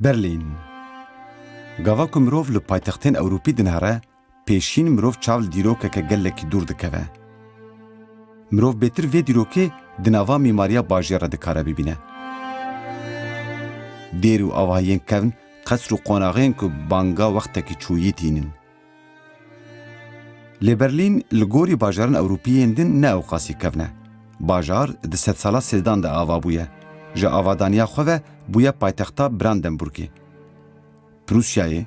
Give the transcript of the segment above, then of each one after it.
Berlin. Gava ku mirov li paytextên Ewropî dinhere, pêşîn mirov çav li dîrokeke gelekî dûr dikeve. Mirov bêtir vê dîrokê di nava mîmariya bajêra dikare bibîne. Dêr û avahiyên kevn, qesr û qonaxên ku banga wextekî çûyî tînin. Lê Berlîn li gorî bajarên Ewropîyên din ne ew qasî kevne. Bajar di sedsala sêzdan de ava bûye. Ji avadaniya xwe ve bûye paytexta Brandenburgê, Prûsyayê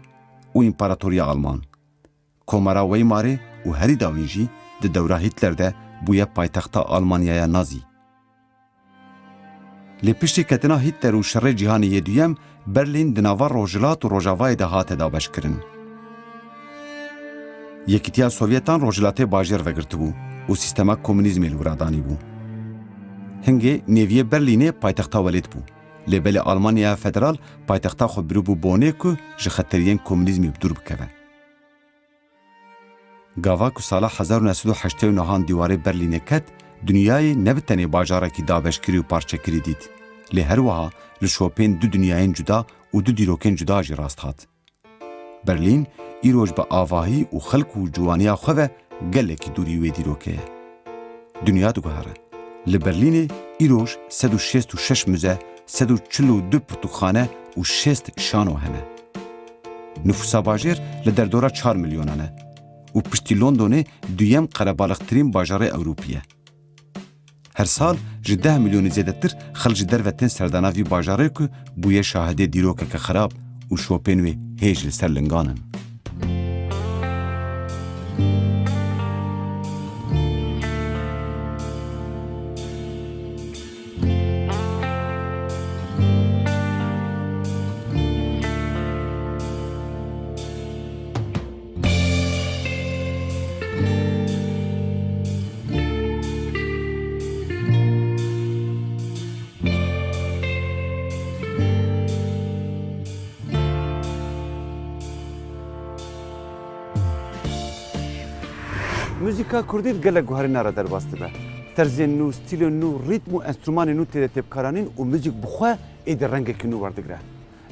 û İmparatoriya Alman. Komara Weimarê û herî dawîn jî di dewra Hitler de bûye paytexta Almanyaya Nazî. Lê piştî ketina Hitler û şerê cîhanê yê duyem, Berlîn di nava Rojhilat û Rojavayê de hate dabeşkirin. Yekîtiya Sovyetan Rojhilatê bajêr vegirtibû û sîstema komünîzmê li wira danîbû. Hingê nêviyê Berlînê paytexta welêt bû. Lê belê Almanyaya Federal paytexta xwe birîbû bonê ku ji xeteriyên komünîzmê dûr bikeve. Gava ku sala 1989 dîwarê Berlînê ket, dunyayê ne bi tenê bajarekî dabeşkirî û parçekirî dît. Lê her wiha li şopên du dunyayên cuda û du dîrokên cuda jî rast hat. Berlîn îroj bi avahî û xelk û ciwaniya xwe ve gelekî dûrî wê dîrokê ye. Dünya diguhere. Li Berlînê îroj 166 müze, 142 pirtûkxane û 6 şano hene. Nüfusa bajêr li derdora 4 milyonan e û piştî Londonê duyem qerebaliqtirîn bajarê Ewropî ye. Her sal ji 10 milyonî zêdetir xelk ji derve tên serdana vî bajarê ku bûye şahidê dîrokeke xerab û şopên wê hêj li ser linganin. Müzika Kurdî gelek guherîna re derbas dibe. Terzên nû, stîlên nû, rîtm û enstrûmanên nû têde têbkaranîn û müzik bi xwe ê di rengekî nû werdigre.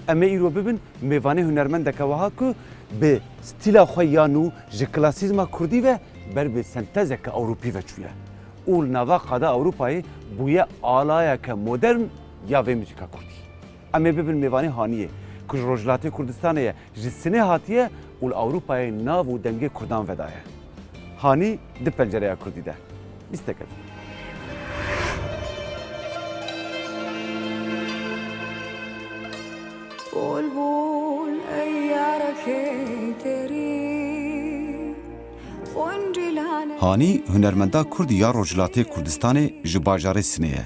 Em ê îro bibin mêvanê hunermendeke wiha ku bi stîla xwe ya nû ji klasîzma Kurdî ve ber bi sentezeke Ewropî ve çûye. û li nava qada Ewropayê bûye alayeke modern ya vê müzika Kurdî. Em ê bibin mêvanê Haniyê ku ji Rojhilatê Kurdistanê ye ji sinê hatiye û li Ewropayê nav û dengê Kurdan vedaye. Hani di pencereya Kurdî de. Bîstekevin. Hani hunermenda Kurd ya Rojhilatê Kurdistanê ji bajarê Sinê ye.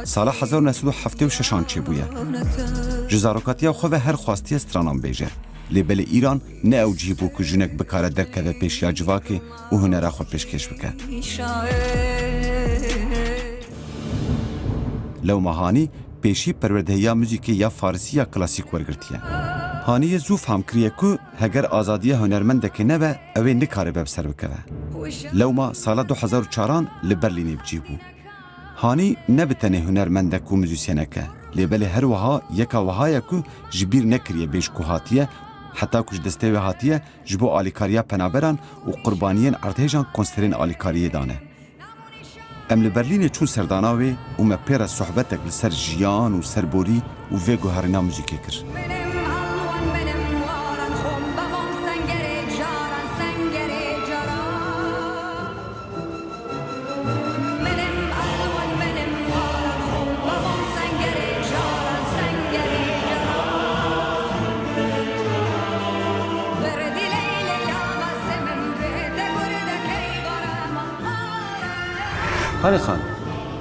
Sala 1976 çêbûye. Ji zarokatiya xwe ve her xwastiye stranan bêje. Lê belê İran ne ew cî bû ku jinek bikare derkeve pêşiya civakê û hunera xwe pêşkêş bike. Lewma Hanî pêşî perwerdehiya muzîkê ya Farsî ya klasîk wergirtiye. Haniyê zû fehm kiriye ku heger azadiya hunermendekê nebe ew ê nikare be ser bikeve. Lewma sala 2004 li Berlînê bicî bû. Hanî ne bi tenê hunermendek û muzîsyeneke, lê belê her wiha yeka wihaya ku ji bîr nekiriye bêj ku hatiye, heta ku ji destê wê hatiye ji bo alîkariya penaberan û qurbaniyên erdhêjan konserên alîkariyê dane. Em li Berlînê çûn serdana wê û me pêra sohbetek li ser jiyan û serborî û vê guherîna muzîkê kir. Hani xan,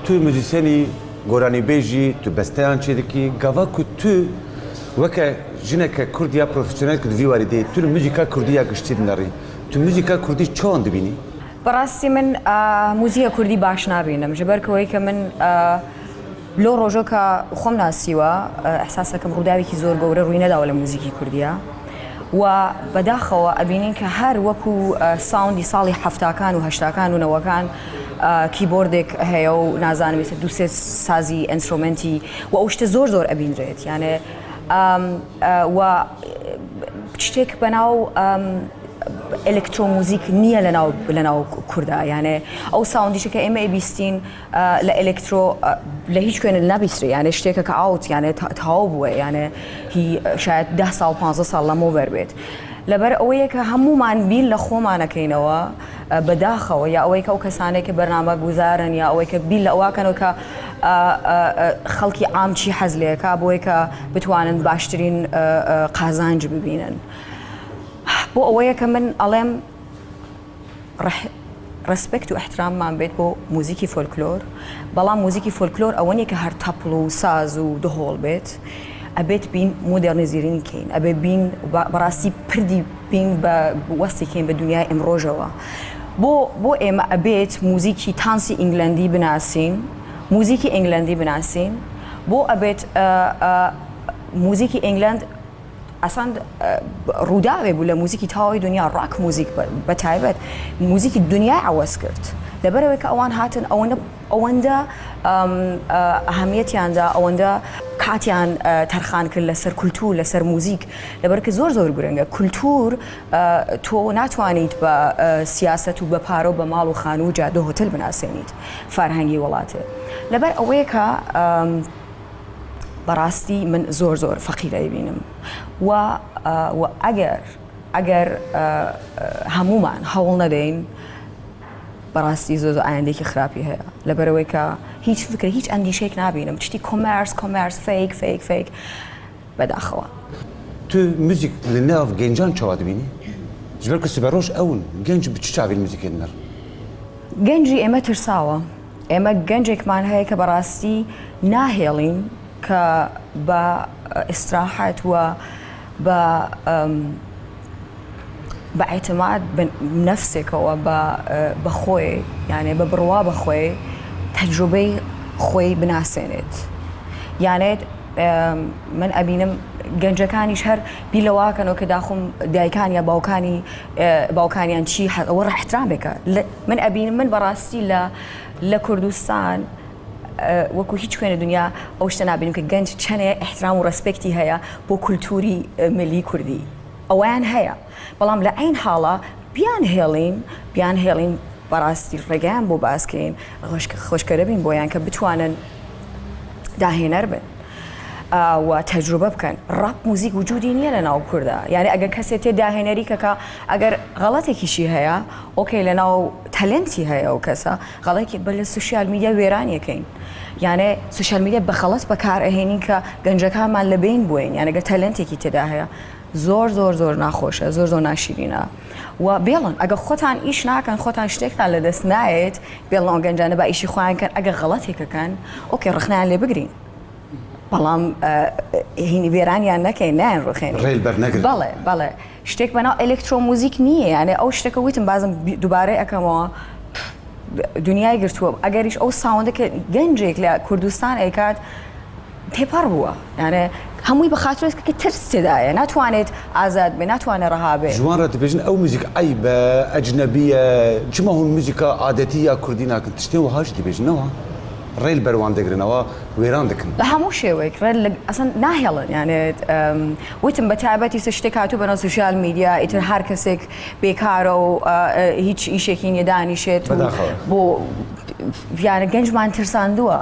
tu müzisyenî, goranîbêjî, tu besteyan çêdikî, gava ku tu weke jineke Kurdiya profesyonel ku di vî warî de tu li müzîka Kurdî ya giştî dinarî. Tu müzîka Kurdî çawan dibînî? Berastî min müzîka Kurdî baş nabînim. Ji ber ku wê ke min lo rojeka xwe nasîwe, ehsasekim rûdawekî zor gewre rûyî nedawe li müzîkî Kurdî ya. و بەداخەوە ئەبینین کە هەر وەکو ساوندی ساڵی هەفتاکان و هەشتاکان و نەوەکان کیبۆردێک هەیە و نازانم دووسێ سازی ئینسترومنتی و ئەو شتە زۆر ئەبینرێت یانێ و شتێک بەناو ئەلکترۆموزیک نییە لەناو کووردا یانێ ئەو ساوندیشەکە ئێمە ئەبیستین لە ئەلکترۆ لە هیچ کوێنە نابیستری یانێ شتێکە کە ئاوت یانێ تاو بووە یانێ هی شاید 10 ساڵ 15 ساڵ لەمەوبەر بێت لەبەر ئەوەیە کە هەمومان بیر لە خۆمانەکەینەوە بەداخەوە یا ئەوەی کە ئەو کەسانێک کە بەرنامە گوزارن یا ئەوەی کە بیر لە ئەوواکەنەوە کە خەڵکی عام چی حەز لێکا بۆی کە بتوانن باشترین قازانج ببینن بۆ ئەوەیە کە من ئەڵێم ڕسپێکت و احتراممان بێت بۆ موزیکی فۆلکلۆر بەڵام موزیکی فۆلکلۆر ئەوەنیە کە هەر تەپڵ و ساز و دهۆڵ بێت ئەبێت بین مۆدێرنیزیرینی کەین ئەبێ بین بەڕاستی پردی بین بە وەستێکین بە دنیای ئەمڕۆژەوە بۆ ئێمە ئەبێت موزیکی تانسی ئینگلندی بناسین موزیکی ئینگلندی بناسین بۆ ئەبێت موزیکی ئینگلند ئەسان ڕووداوێ بوو لە موزیکی تاوای دنیا ڕاک موزیک بەتایبەت موزیکی دنیای عوەز کرد لەبەرەوەی کە ئەوان هاتن ئەوەندە ئەهەمیەتیاندا ئەوەندە کاتیان تەرخان کرد لەسەر کولتور لەسەر موزیک لەبەرکە زۆر گرنگە کولتور تۆ ناتوانیت بە سیاست و بە پارە و بە ماڵ و خانە و جادە و هۆتل بناسێنیت فەرهەنگی وڵاتێ لەبەر ئەوەیە کە بەڕاستی من زۆر فەقیرە بینم و ئەگەر هەمومان هەوڵ نەدەین بەڕاستی زۆر ئایندێکی خراپی هەیە لەبەرەوەی کە هیچ فکر هیچ ئەندیشەیەک نابینم شتی کۆمەرس فیک بەداخەوە تو موزیک لە ناو گەنجان چاوا دەبینی؟ ji ber ku siberoj ewn genc bi çi çavên muzîkê din گەنجی ئێمە ترساوە ئێمە گەنجێکمان هەیە کە بەڕاستی ناهێڵین کە بە ئیستراحەت و بە ئاعتماد نەفسێکەوە بە خۆی یانێ بە بڕوا بە خۆی تەجروبەی خۆی بناسێنێت یانێت من ئەبینم گەنجەکانیش هەر بیلەواکەنەوە کە داخۆم دایکان یا باوکانیان چی ئەوە ڕەحترامێکە من ئەبینم من بەڕاستی لە کوردستان وەکو هیچ کوێنە دنیا ئەو شتە نابینیم کە گەنج چەنێ احترام و ڕسپێکتی هەیە بۆ کولتوری ملی کوردی ئەویان هەیە بەڵام لە ئەین حاڵە بیان هێڵین بەڕاستی ڕێگەیان بۆ باسکەین خۆشکەرە بین بۆیان کە بتوانن داهێنەر بن و تەجروبە بکەن ڕاپ موزیک وجودی نییە لە ناو کووردا یعنی ئەگەر کەسێک تێ داهێنەری کەکە ئەگەر غەڵەتێکیشی هەیە ئۆکەی لە ناو تەلەنتی هەیە ئەو کەسە غەڵەتێکی بە لە سوشیال میدیا وێرانیەکەین یانێ سوشیال میدیا بە خەڵەت بەکارئەهێنین کە گەنجەکانمان لە بین بووین یانە ئەگەر تەلەنتێکی تێدا هەیە زۆر ناخۆشە زۆر ناشیرینە و بێڵن ئەگە خۆتان ئیش ناکەن خۆتان شتێکتان لە دەست نایێت بێڵن ئەو گەنجانە بە ئیشی خۆیان کەن ئەگەر غەڵەتێکەکەن ئۆکێ ڕخنیان لێ بگرین بەڵام هینی وێرانیان نەکەین نایان ڕخێن بەڵێ شتێک بەناو ئەلکترۆموزیک نییە یانێ ئەو شتێکە وتم بازم دووبارەی ئەەکەمەوە دنیای گرتووە ئەگەریش ئەو ساوندە کە گەنجێک لە کوردستان ئەیکات تێپەڕ بووە یانێ هەمووی بە خااتێت کە ترس تێدایە ناتوانێت ئازاد بێ ناتوانێت ڕەهابێ جوانڕە دەبێژن ئەو موزیک ئەی بە ئەجنەبیە چمە هەون موزیکە عادەتی یا کوردی ناکەن تشتێ و هاش دەبێژنەوە ڕێل بەروان دەگرنەوە وێران دەکەن لە هەموو شێوەیەک ئەسن ناهێڵن یانێت وتم بە تایبەتی سە شتێک هاتوو بەنەوە سوشیال میدیا ئیتر هەر کەسێک بێکارە و هیچ ئیشێکی نێدانیشێت بۆ یانە گەنجمان ترساندووە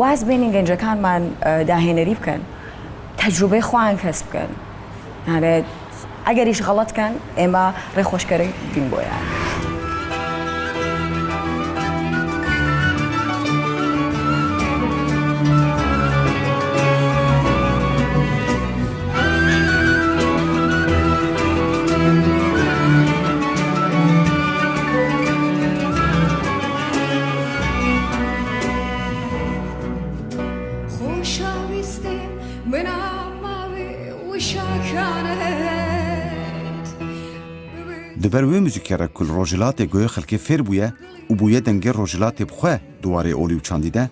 واز بێنین گەنجەکانمان داهێنەری بکەن تەجروبەی خۆیان کەس بکەن یانێت ئەگەریش غەڵەتکەن ئێمە ڕێخۆشکەرەی بین بۆیان Diber wê muzîkere ku rojilatê goya xelkê fêr bûye û bûye dengê rojilatê bixwe duwarê olî û çandî de,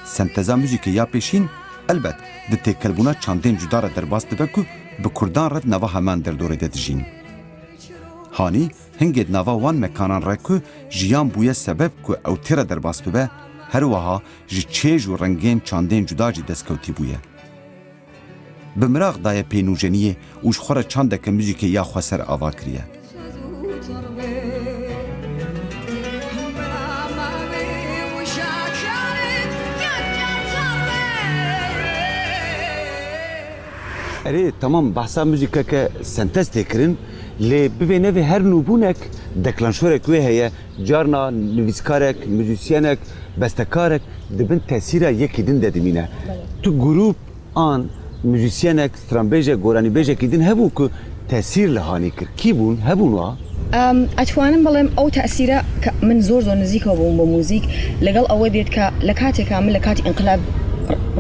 senteza muzîkê ya pêşîn elbet di têkelbûna çandên cuda re derbas dibe ku bi Kurdan re nava heman derdorê de dijîn. Hanî hingê nava wan mekanan re ku jiyan bûye sebeb ku ew tê re derbas bibe, her wiha ji çêj û rengên çandên cuda jî destkewtî bûye. bi miraq daye pênûjeniyê û ji xwe re çandeke muzîkê ya xwe ser ava kiriye. Erê tamam behsa muzîkeke sentez tê kirin lê bivê nevê her nûbûnek deklanşorek wê heye carna nivîskarek, müzisyenek, bestekarek dibin tesîra yekî din de dimîne. Tu grup an müzisyenek, stranbêjek, goranîbêjekî din hebû ku tesîr li hanî kir. Kî bûn? Hebûn wa? ئەتوانم بڵێم ئەو تەسیرە من زۆر نزیکەوە بووم بە موزیک لەگەڵ ئەوە دێت کە لە کاتێکا من لە کاتی ئینقلاب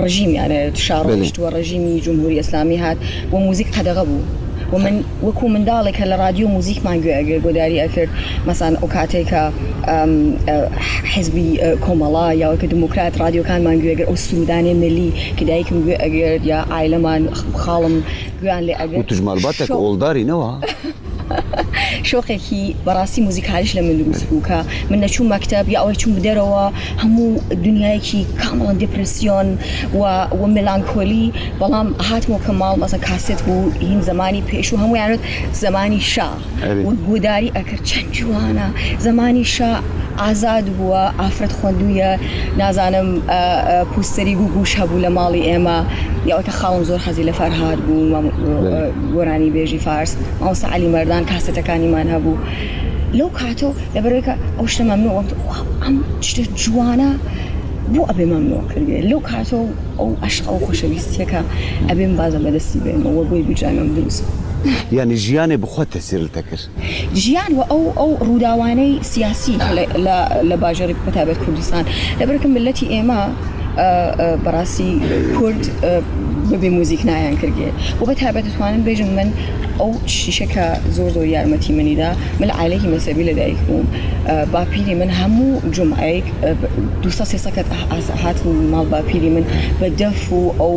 ڕژیم یانە شاڕۆشتووە ڕژیمی جمهوری ئیسلامی هات و موزیک قەدەغە بوو ومن وەکو منداڵێک کە لە رادیۆ موزیکمان گوێ گۆداری ئەکرد مەسان ئەو کاتێکە حزبی کۆمەڵا یاوەکە دموکرات رادیۆکانمان گوێگەر ئەو سرودانێ ملی کە دایکم گوێ ئەگرد یا ئایلەمان خاڵم گویان لێ ئەگرد و توژمالباتێک ئۆڵدارینەوە شۆقێکی بەڕاستی موزیکاریش لە من دروست بوو کە من نەچوو مەکتەب یا ئەوەی چوون بدەرەوە هەموو دنیایەکی کامەڵەن دپرسیۆن و ملانکۆلی بەڵام هاتمەوە کە ماڵ مەسە کاسێت بوو هین زمانی پێش و هەموویانت زمانی شا و گوداری ئەکرد چەند جوانە زمانی شا ئازاد بووە ئافرەت خوێندوویە نازانم پوستەری گوگوش هەبوو لە ماڵی ئێمە یاوەکە خاڵم زۆر حەزی لە فەرهاد بوو گۆرانی بێژی فارس مامۆستا عەلی مەردان کاسێتەکانیمان هەبوو لەو کاتەوە لەبەرەوەی کە ئەو شتە مەمنوع ئەم شتە جوانە بۆ ئەبێ مەمنوع کردوێ لەو کاتەوە ئەو عەشق ئەو خۆشەویستیەکە ئەبێم بازە بەدەستی بێنەوە بۆی بجانم دروست یعنی ژیانێ بخۆ تەسیر تەکرد ژیان و ئەو ڕووداوانەی سیاسی لە باژەڕی بەتابەت کوردستان لەبەرکە ملەتی ئێمە بەڕاستی کورد بەبێ موزیک نایان کردێ و بەتابەت دەتوانم بێژم من ئەو شیشەکە زۆر یارمەتی منیدا من عائلەیەکی مەسەبی لەدایک بووم باپیری من هەموو جمعەیەک 200 هات ماڵ باپیری من بە دەف و ئەو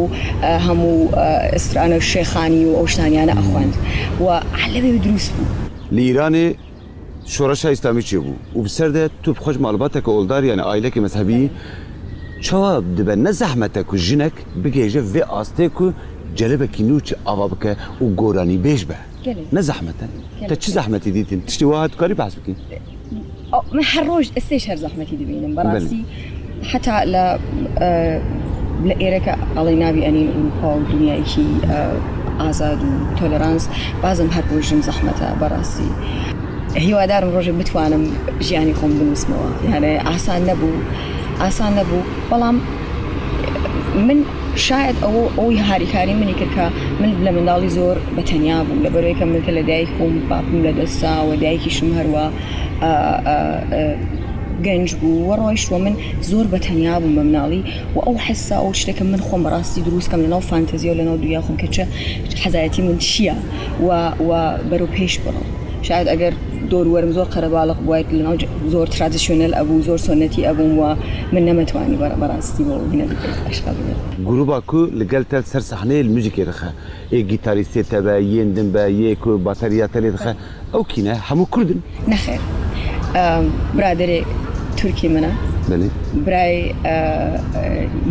هەموو ئسترانە شێخانی و ئەو شتانیانە ئەخواند و عەلەوێ دروست بوو لە ئیرانê şoreşa îslamî çêbû û bi ser de tu bi xwe ji malbateke oldar yani ailekî mezhebî çawa dibe ne zehmete ku jinek bigêje vê astê ku celebekî nû çi ava bike û goranîbêj be ne zehmete te çi zehmetî dîtin tiştî wiha tu karî behs bikî من هەر ڕۆژ ئێستش هەر زەحمەتی دەبینم بەڕاستی حتا لە ئێرەکە ئەڵی ناوی ئەنین ئوروپا و دنیایەکی ئازاد و تۆلەرانس بازم هەر ڕۆژم زەحمەتە بەڕاستی هیوادارم ڕۆژێ بتوانم ژیانی خۆم بنووسمەوە یانێ ئاسان نەبوو بەڵام من شاید ئەوەی هاریکاری منی کرد کە من لە منداڵی زۆر بەتەنیا بوو لەبەرەوەی کە من کە لە دایک بووم باپم لە دەستا و دایکیشم هەروە گەنج بوو و ڕۆیشتوە من زۆر بەتەنیا بووم بە مناڵی و ئەو حەسا ئەو شتێکە من خۆم بەڕاستی دروستکەم لەناو فانتەزیە و لەناو دویا خۆم کە چه حەزایەتی من چییە و بەرەو پێش بڕۆم شاید ئەگەر دۆروەرم زۆر قەرەباڵغ بووایت لەناو زۆر ترادیسیۆنەل ئەبوو زۆر سۆنەتی ئەبووم و من نەمەتوانی بەڕاستی بۆ بینە عشقا بێت گروبا ku li gel tel ser sahneyê li müzikê dixe ê gîtarîstê te be yên din be yê ku bateriya telê dixe ew kîne hemû Kurdin نەخێر برادرێ تورکی منە برای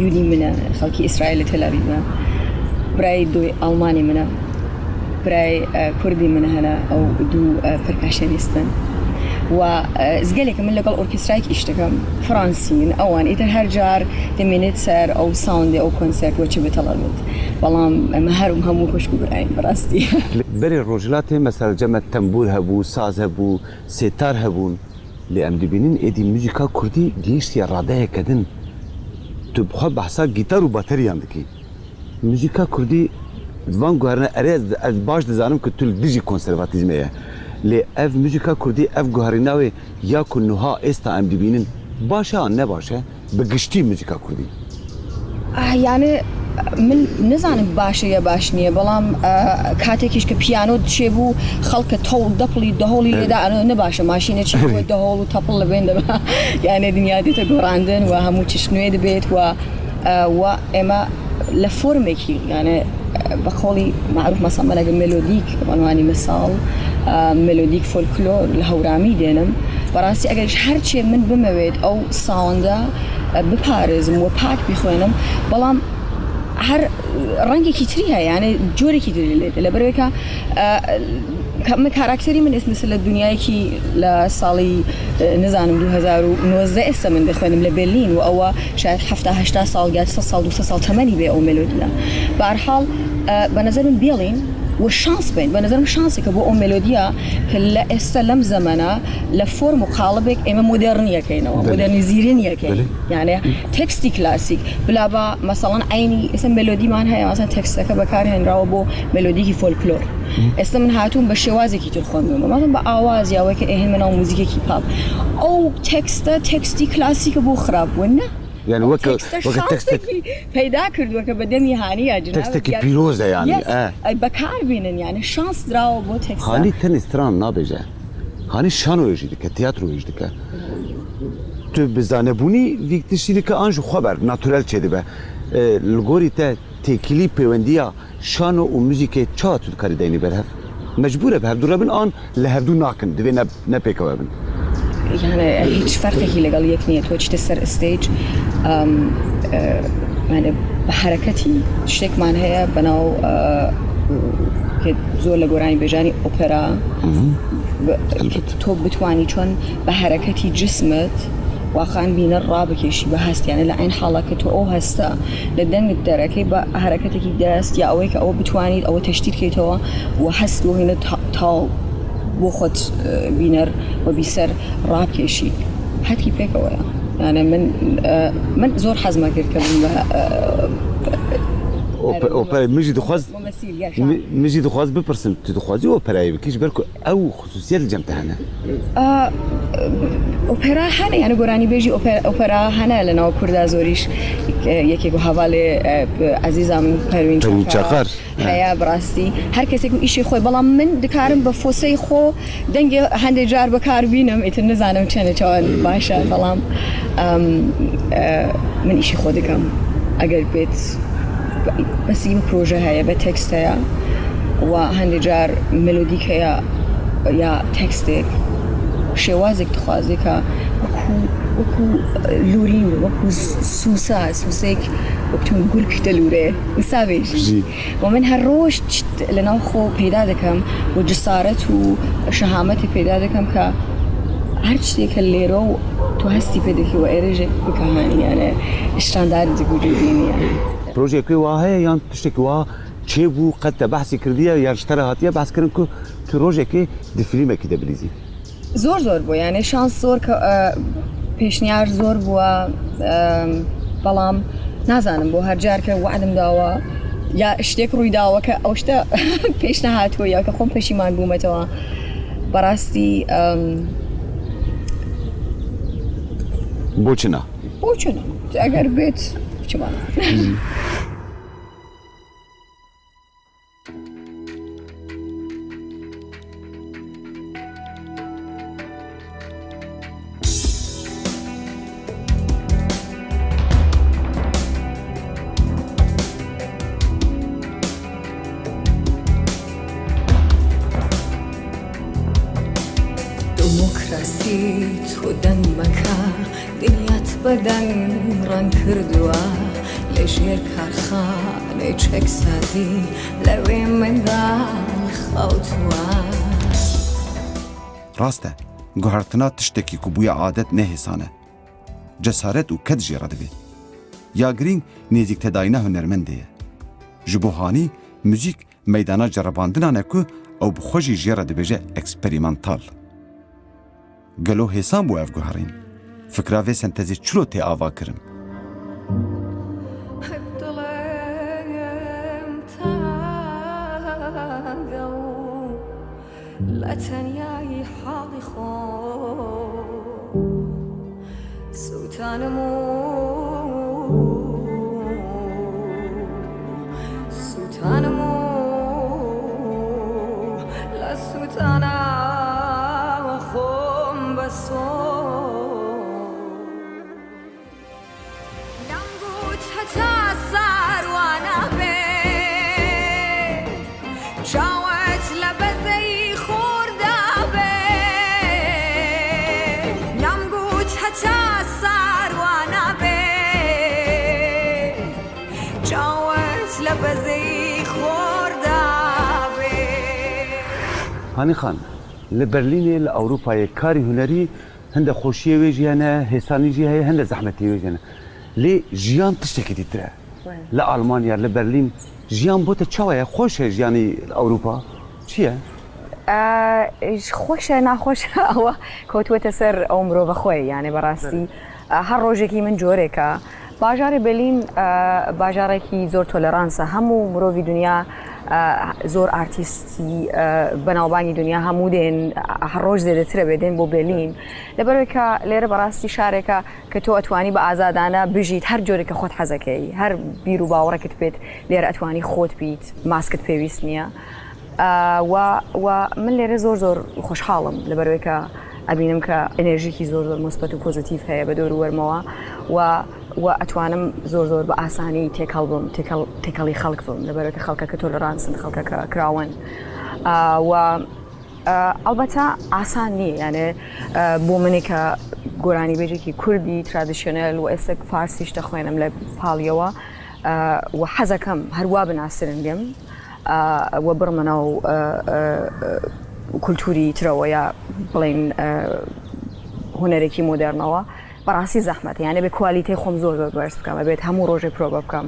یودی منە خەڵکی ئیسرائیل لە تەلەڤیڤە برای دوی ئەڵمانی منە برای کوردی منە هەنا ئەو دوو پرکاشەنیستن و زگەلێکە من لەگەڵ ئۆرکسترایەک ئیش دەکەم فڕانسین ئەوان ئیتر هەر جار دەمێنێت سەر ئەو ساوندێ ئەو کۆنسەرت وەچە بتەڵەبێت بەڵام ئەمە هەروم هەموو خوشک و براین بەڕاستی berê rojhilatê mesela cemet tembûr hebû saz hebû sêtar hebûn lê em dibînin êdî muzîka Kurdî gihîştiya radeyeke din tu bi xwe behsa gîtar û bateriyan dikî muzîka Kurdî van guherine erê ez baş dizanim ku tu li dijî konservatîzmê ye lê ev muzîka Kurdî ev guherîna wê ya ku niha êsta em dibînin baş e an ne baş e bi giştî muzîka Kurdî یانە من نزانم باشە یا باش نییە بەڵام کاتێکیش کە پیانۆ چێبوو خەڵکە تەڵ دەپڵی دەهۆڵی لێدا نەباشە ماشینێکی دەهۆڵ و تەپڵ لە بێن دەبا یانێ دنیا دێتە گۆڕاندن و هەموو چشنوێ دەبێت و ئێمە لە فۆرمێکی یانە بە خۆڵی معروف مەسەمەلەگە مێلۆدیک بەعنوانی مەساڵ مێلۆدیک فۆلکلۆر لە هەورامی دێنم بەڕاستی ئەگەرش هەرچێ من بمەوێت ئەو ساوندە بپارێزم و پاک بیخوێنم بەڵام هەر ڕەنگێکی تری هەیە یعنی جۆرێکی تری لێت لە بەرەوەیکە کاراکتەری من ئێستا لە دنیایەکی لە ساڵی نزانم 2019 ئێستا من دەخوێنم لە بێرلین و ئەوە شاید 70-80 ساڵ یان 100 ساڵ 200 ساڵ تەمەنی بێ ئەو مێلۆدیە بەهەرحاڵ بە نەزەرم بێڵین وشانس بين بنظرم شانسي كبو أم ميلوديا كلا استلم زمانه لفورم وقالبك إما مودرنية كينوا مودرنيزيرينية كين يعني تكستي كلاسيك بلا با مثلا عيني اسم ميلودي معناها مثلا تكست كبكار هنراو بو ميلودي فولكلور اسم من هاتون بشوازي كي تلخون مثلا بآواز يا وك إيه من موسيقى كي باب أو تكستي كلاسيك بو خراب ونا يعني وك تكست پیدا کرد وك بدمي هانية جناب تكستك بيروزة يعني بكار بينن يعني شانس دراو بو تكست هاني تنستران نابجه هاني شانو يجدك تياترو يجدك تو بزانبوني ویکتشی که آنجو خبر ناتورال چه به لگوری تا تکیلی پیوندیا شانو و موزیک چه تو کاری دینی بره مجبوره به هر دو ربن آن لهردو ناکن دوی نپیکه ببن يعني هیچ فرقی لەگەڵ یەک نییە تۆ چتە سەر ئستیج بە حرەکەتی شتێکمان هەیە بەناو زۆر لە گۆرانی بێژانی ئۆپێرا تۆ بتوانی چۆن بە حرەکەتی جسمت واقعاً بینە ڕابکێشی بە هەستیانە لە عین حاڵەکە تۆ ئەو هەستە لە دەنگت دەرەکەی بە حرەکەتێکی دەست یا ئەوەی کە ئەوە بتوانیت ئەوە تەشتیر بکەیتەوە و هەست و هێنە تاو بۆ خۆت بینەر و بیسەر ڕابکێشی هەتکی پێکەوەیە یانە من زۆر حەزمە کرد کە اوپرا مجي دخواز بپرسم تو دخوازی اوپرایی بکیش برکو او خصوصیت جمت هنه اوپرا هنه یعنی گۆرانی بێژی اوپرا هنه لەناو کووردا زۆریش یەکێک و هەواڵێ عەزیزم پەروین چاقار هەیە بڕاستی هەر کەسێک و ئیشی خۆی بەڵام من دکارم بە فۆسەی خۆ دەنگێ هەندێک جار بەکار بینم ئیتر نزانم چەنە چاوان باشە بەڵام من ئیشی خۆ دەکەم ئەگەر بێت بس يم بروجه هيا بتكست هيا وهندي جار ميلوديك هيا يا تكستك شوازك تخوازك وكو لورين وكو سوسيك وقت نقول كده لوري نسابيش ومن هالروش لنا خو پیدا دکم و جسارت و شهامت پیدا دکم که هر چیزی که لیرو تو هستی پیدا کی و ایرج بکهانی یعنی استاندارد وجودینی بروژه که واهی یا تشتی که واه چه بو قد بحثی کردیه یا اشتره هاتیه بحث کردن که تو روژه که دفیلمه کی دبلیزی زور بو یعنی شانس زور که پیشنیار زور بو بەڵام نازانم بۆ هەر جار کە وعدم داوە یا شتێک ڕووی داوە کە ئەو شتە پێش نەهاتووە یا کە خۆم پەشیمان بوومەتەوە بەڕاستی بۆچنە ئەگەر بێت بچمانە تو دەنگ مەکە دنیات بەدەنگ ڕەن کردووە لە ژێر کارخانەی چەکسازی لەوێ منداڵ خەوتووە ڕاستە گوهرتنا تشتێکی ku bûye adet nehêsane cesaret û ket jê re divê ya girîng nêzîktedayîna hunermendê ye ji bo hanî muzîk meydana cerebandinan e ku ew bi xwe jî jê re dibêje eksperîmental gelo hêsan bû ev guherîn fikra vê sentezê çilo tê ava kirin لە تەنیایی حاڵی خۆ سووتانم و لە سووتانەوە خۆم بەسۆ دەمگوت هەتا ساروانە بێت چاوەت لە بەزەی Tower هانی خان لبرلین لأوروپای کاری هنری هنده خوشیه وی جیانه حسانی جی هی هنده زحمتی وی جیانه لی جیان تشتکی دیتره لألمانیا لبرلین جیان بوده چاوه خوشه جیانی ئەوروپا چییە؟ خۆشە ناخۆش ئەوە کەوتوێتە سەر ئەو مرۆڤە خۆی یانێ بەڕاستی هەر ڕۆژێکی من جۆرێکە باژارێ بەلین باژارێکی زۆر تۆلەرانسە هەموو مرۆڤی دنیا زۆر ئارتیستی بەناوبانگی دنیا هەموو دێن هەر ڕۆژ زێدەترە بێدێن بۆ بێلین لەبەرەوەیکە لێرە بەڕاستی شارێکە کە تۆ ئەتوانی بە ئازادانە بژیت هەر جۆرێکە خۆت حەزەکەی هەر بیر و باوەڕێکت بێت لێرە ئەتوانی خۆت بیت ماسکت پێویست نییە و من لێرە زۆر خۆشحاڵم لەبەرەوەیکە ئەبینم کە ئەنێژیکی زۆر مثبت و پۆزیتیڤ هەیە بە دەور وەرمەوە و ئەتوانم زۆر بە ئاسانی تێکەڵ بم تێکەڵی خەڵک بم لەبەرەوەکە خەڵکە کە تۆلەرانسن خەڵکە کراون و ئەڵبەتە ئاسان نییە یانێ بۆ منێک کە گۆرانی بێژێکی کوردی ترادیشنەل و ئێستا فارسیش دەخوێنم لە پاڵیەوە و حەزەکەم هەروە بناسرنگم و بڕمەنە و کولتوری ترەوە یا بڵێن هونەرێکی مۆدرنەوە بەڕاستی زەحمەتە یانێ بێ کوالیتەی خۆم زۆر بەرز بکەم ئەبێت هەموو ڕۆژێ پرۆڤە بکەم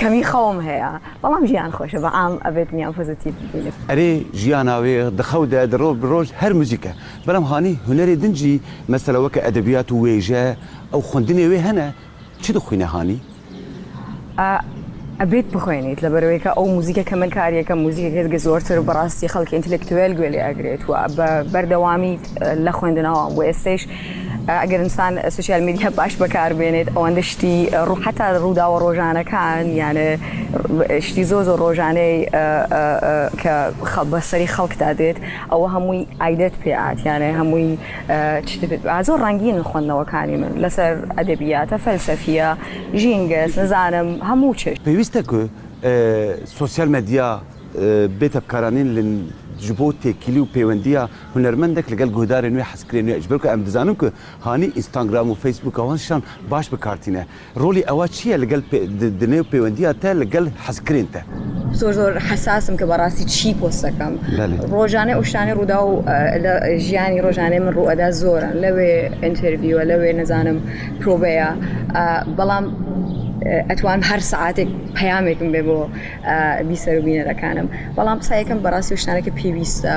کەمی خەوم هەیە بەڵام ژیان خۆشە بە ئام ئەبێت میان پۆزیتیڤ ببینێت ئەرێ ژیاناوێ دەخەودا دەڕۆ بڕۆژ هەر موزیکە بەڵام هانی هونەری دنجی مەسەلەوەکە ئەدەبیات و وێژە ئەو خوندنێ وێ هەنە چ دەخوێنە هانی؟ ئەبێت بخوێنیت لەبەرەوەیکە ئەو موزیکە کە من کاریەکە موزیکێک زۆرتر بەڕاستی خەڵکی ئینتلێکتوێل گوێلی ئەگرێت و بەردەوامی لە خوێندنەوە بۆ ئێستش ئەگەر ئینسان سوسیال میدیا باش بەکاربێنێت ئەوەندە شتی ڕوحەتا ڕووداوە ڕۆژانەکان یانە شتی زۆر ڕۆژانەی کە بەسەری خەڵکدا دێت ئەوە هەمووی ئایدەت پێات یانە هەمووی زۆر ڕەنگین خوێندنەوەکانی من لەسەر ئەدەبیاتە فەلسەفیە ژینگەس نزانم هەموو چش پێویستە کو سوسیال مدیا بێتە بکارانین لە ji bo têkilî û pêwendiya hunermendek li gel guhdarên wê hezkirên wê ji ber ku em dizanim ku hanî Instagram û Facebook wan şan baş bikartîne rolê ewa çi ye li gel di nêv pêwendiya te li gel hezkirên te زۆر حساسم کە بەڕاستی چی پۆست دەکەم ڕۆژانەی ئەو شتانەی ڕوودا و لە ژیانی ڕۆژانەی من ڕوئەدا زۆرن لەوێ ئینتەرویوە لەوێ نەزانم پرۆڤەیە بەڵام ئەتوان هەر سعاتێک پەیامێکم بێ بۆ بیسەر و بینەرەکانم بەڵام قسایەکەم بەڕاستی شتانێکە پێویستە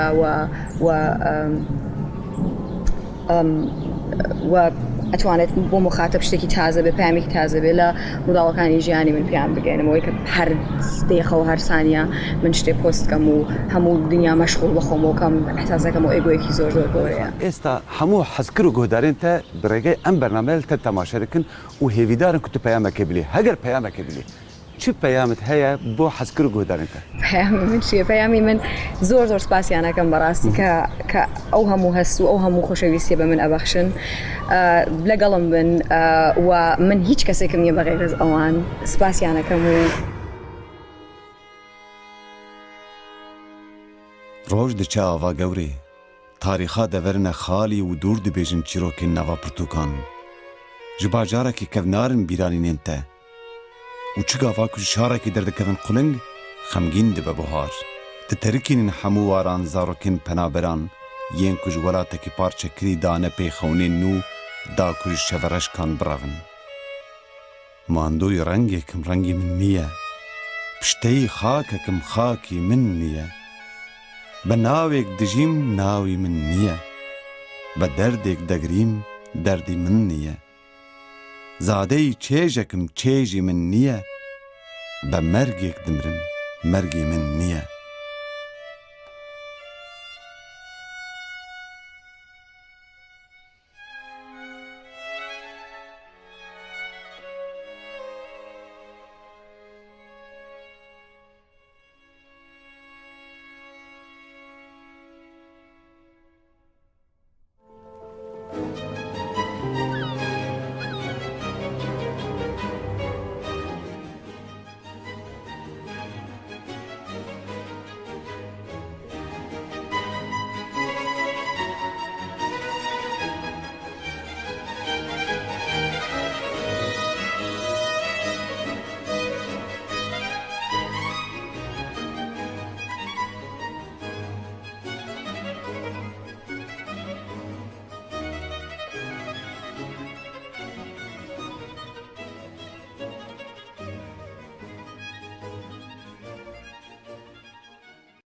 و ئەتوانێت بۆ مخاتب شتێکی تازە بێ پامێکی تازە بێ لە ڕووداوەکانی ژیانی من پێیان بگەێنمەوەی کە هەر دێخە و هەر سانیە من شتێ پۆستکەم و هەموو دنیا مەشغوڵ بەخۆمەوەکەم احساسەکەم و ئێگۆیەکی زۆر گەورەیە ئێستا هەموو حەزکر و گۆدارێن تە بڕێگەی ئەم بەرنامە تە تەماشەرکن و هێویدارن کو تو پەیامەکە بلێ هەگەر پەیامەکە بلێ چ پەیامت هەیە بۆ حەزکر و گۆدارێن تە؟ پەیامی من چیە؟ پەیامی من زۆر سپاسیانەکەم بەڕاستی کە ئەو هەموو هەست و ئەو هەموو خۆشەویستیە بە من ئەبەخشن لەگەڵم بن و من هیچ کەسێکم نییە بەغێر از ئەوان سپاسیانەکەم و ڕۆژ دچە ئاوا گەورێ تاریخا دەڤەرنە خالی و دوور دەبێژن چیرۆکên nava pirtûkan ji bajarekî kevnarin bîranînên te û çi gava ku ji şarekî derdikevin quling xemgîn dibe buhar di terikînin hemû waran zarokên penaberan yên ku ji welatekî parçekirî dane pêxewnên nû da ku ji şevereşkan biravin mandoyê rengekim rengê min niye pişteyî xakekim xakî min niye be navêk dijîm nawî min niye be derdێk degirîm derdî min niye zadeyî çêjekim çêjî min niye be mergêk dimirim mergê min niye